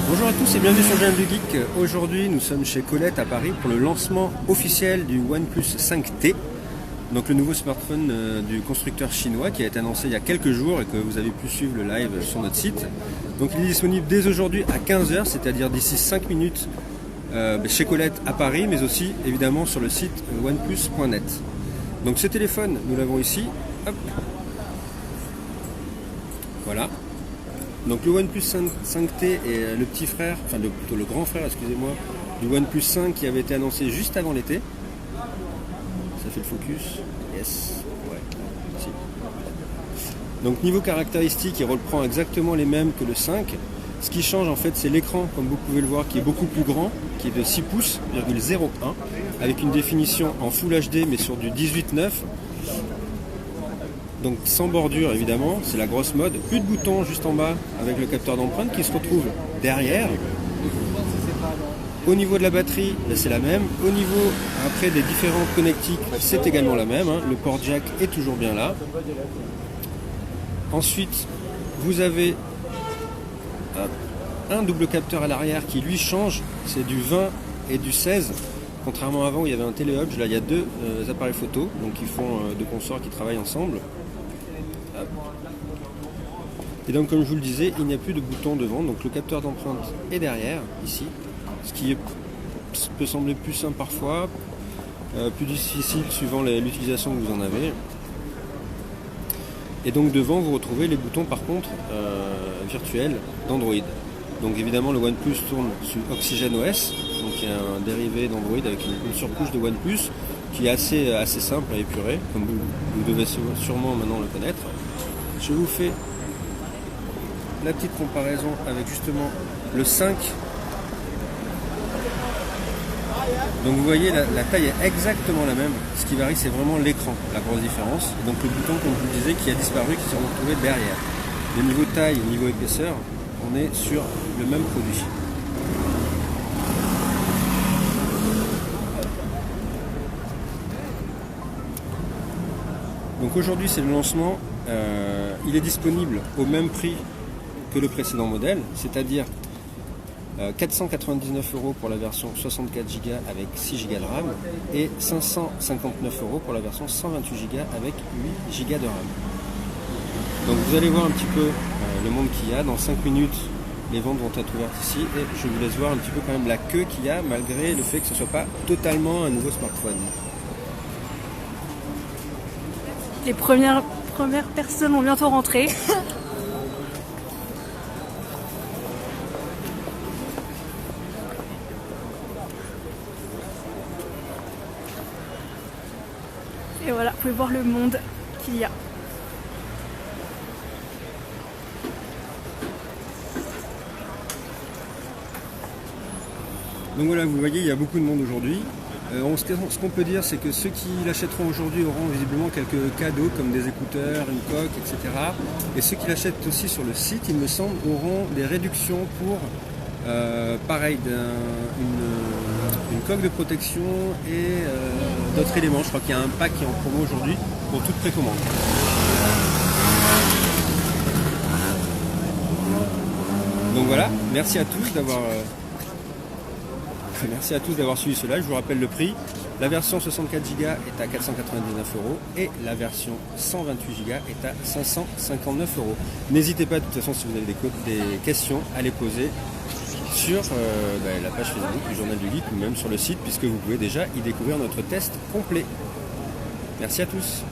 Bonjour à tous et bienvenue sur Journal du Geek. Aujourd'hui nous sommes chez Colette à Paris pour le lancement officiel du OnePlus 5T. Donc le nouveau smartphone du constructeur chinois qui a été annoncé il y a quelques jours et que vous avez pu suivre le live sur notre site. Donc il est disponible dès aujourd'hui à 15h, c'est-à-dire d'ici 5 minutes chez Colette à Paris, mais aussi évidemment sur le site oneplus.net. Donc ce téléphone, nous l'avons ici. Hop. Voilà. Donc le OnePlus 5T est le petit frère, enfin plutôt le grand frère, excusez-moi, du OnePlus 5 qui avait été annoncé juste avant l'été. Ça fait le focus. Yes. Ouais. Si. Donc niveau caractéristiques, il reprend exactement les mêmes que le 5. Ce qui change en fait, c'est l'écran, comme vous pouvez le voir, qui est beaucoup plus grand, qui est de 6 pouces, 0,01, avec une définition en Full HD mais sur du 18:9. Donc sans bordure évidemment, c'est la grosse mode. Plus de boutons juste en bas avec le capteur d'empreinte qui se retrouve derrière. Au niveau de la batterie, c'est la même. Au niveau après des différents connectiques, c'est également la même. Le port jack est toujours bien là. Ensuite, vous avez un double capteur à l'arrière qui lui change. C'est du 20 et du 16. Contrairement à avant où il y avait un téléhub, là il y a deux appareils photo, donc ils font deux consorts qui travaillent ensemble. Et donc comme je vous le disais, il n'y a plus de bouton devant, donc le capteur d'empreinte est derrière, ici, ce qui peut sembler plus simple parfois, plus difficile suivant l'utilisation que vous en avez. Et donc devant vous retrouvez les boutons par contre virtuels d'Android. Donc évidemment le OnePlus tourne sur OxygenOS, donc il y a un dérivé d'Android avec une surcouche de OnePlus qui est assez simple à épurer, comme vous devez sûrement maintenant le connaître. Je vous fais la petite comparaison avec justement le 5. Donc vous voyez la taille est exactement la même, ce qui varie c'est vraiment l'écran, la grosse différence. Et donc le bouton comme je vous le disais qui a disparu, qui s'est retrouvé derrière. Le niveau taille, au niveau épaisseur, on est sur le même produit. Donc aujourd'hui c'est le lancement, il est disponible au même prix que le précédent modèle, c'est-à-dire 499 € pour la version 64 Go avec 6 Go de RAM et 559 € pour la version 128 Go avec 8 Go de RAM. Donc vous allez voir un petit peu le monde qu'il y a. Dans 5 minutes, les ventes vont être ouvertes ici et je vous laisse voir un petit peu quand même la queue qu'il y a malgré le fait que ce ne soit pas totalement un nouveau smartphone. Les premières personnes vont bientôt rentrer. Et voilà, vous pouvez voir le monde qu'il y a. Donc voilà, vous voyez, il y a beaucoup de monde aujourd'hui. Ce qu'on peut dire, c'est que ceux qui l'achèteront aujourd'hui auront visiblement quelques cadeaux comme des écouteurs, une coque, etc. Et ceux qui l'achètent aussi sur le site, il me semble, auront des réductions pour, pareil, une coque de protection et d'autres éléments. Je crois qu'il y a un pack qui est en promo aujourd'hui pour toute précommande. Donc voilà, merci à tous d'avoir suivi cela. Je vous rappelle le prix. La version 64 Go est à 499 € et la version 128 Go est à 559 €. N'hésitez pas, de toute façon, si vous avez des questions, à les poser sur la page Facebook du Journal du Geek ou même sur le site, puisque vous pouvez déjà y découvrir notre test complet. Merci à tous.